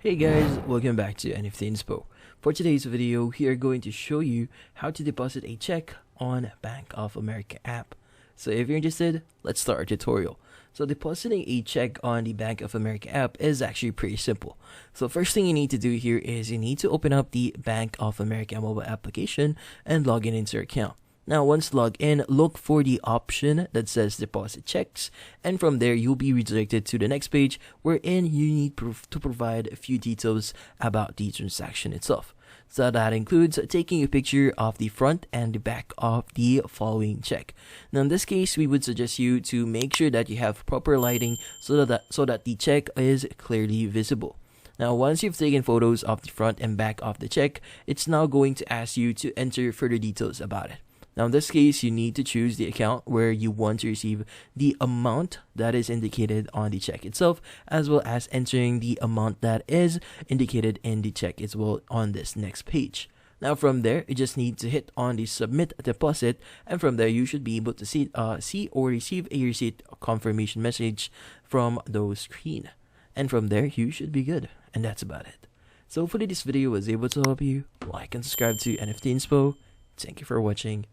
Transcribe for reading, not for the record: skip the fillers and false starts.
Hey guys, welcome back to NFT Inspo. For today's video, we are going to show you how to deposit a check on Bank of America app. So if you're interested, let's start our tutorial. So depositing a check on the Bank of America app is actually pretty simple. So first thing you need to do here is you need to open up the Bank of America mobile application and log in into your account. Now, once logged in, look for the option that says deposit checks, and from there, you'll be redirected to the next page wherein you need to provide a few details about the transaction itself. So that includes taking a picture of the front and the back of the following check. Now, in this case, we would suggest you to make sure that you have proper lighting so that the check is clearly visible. Now, once you've taken photos of the front and back of the check, it's now going to ask you to enter further details about it. Now, in this case, you need to choose the account where you want to receive the amount that is indicated on the check itself, as well as entering the amount that is indicated in the check as well on this next page. Now, from there, you just need to hit on the submit deposit, and from there, you should be able to see or receive a receipt confirmation message from those screen. And from there, you should be good. And that's about it. So hopefully this video was able to help you. Like and subscribe to NFT Inspo. Thank you for watching.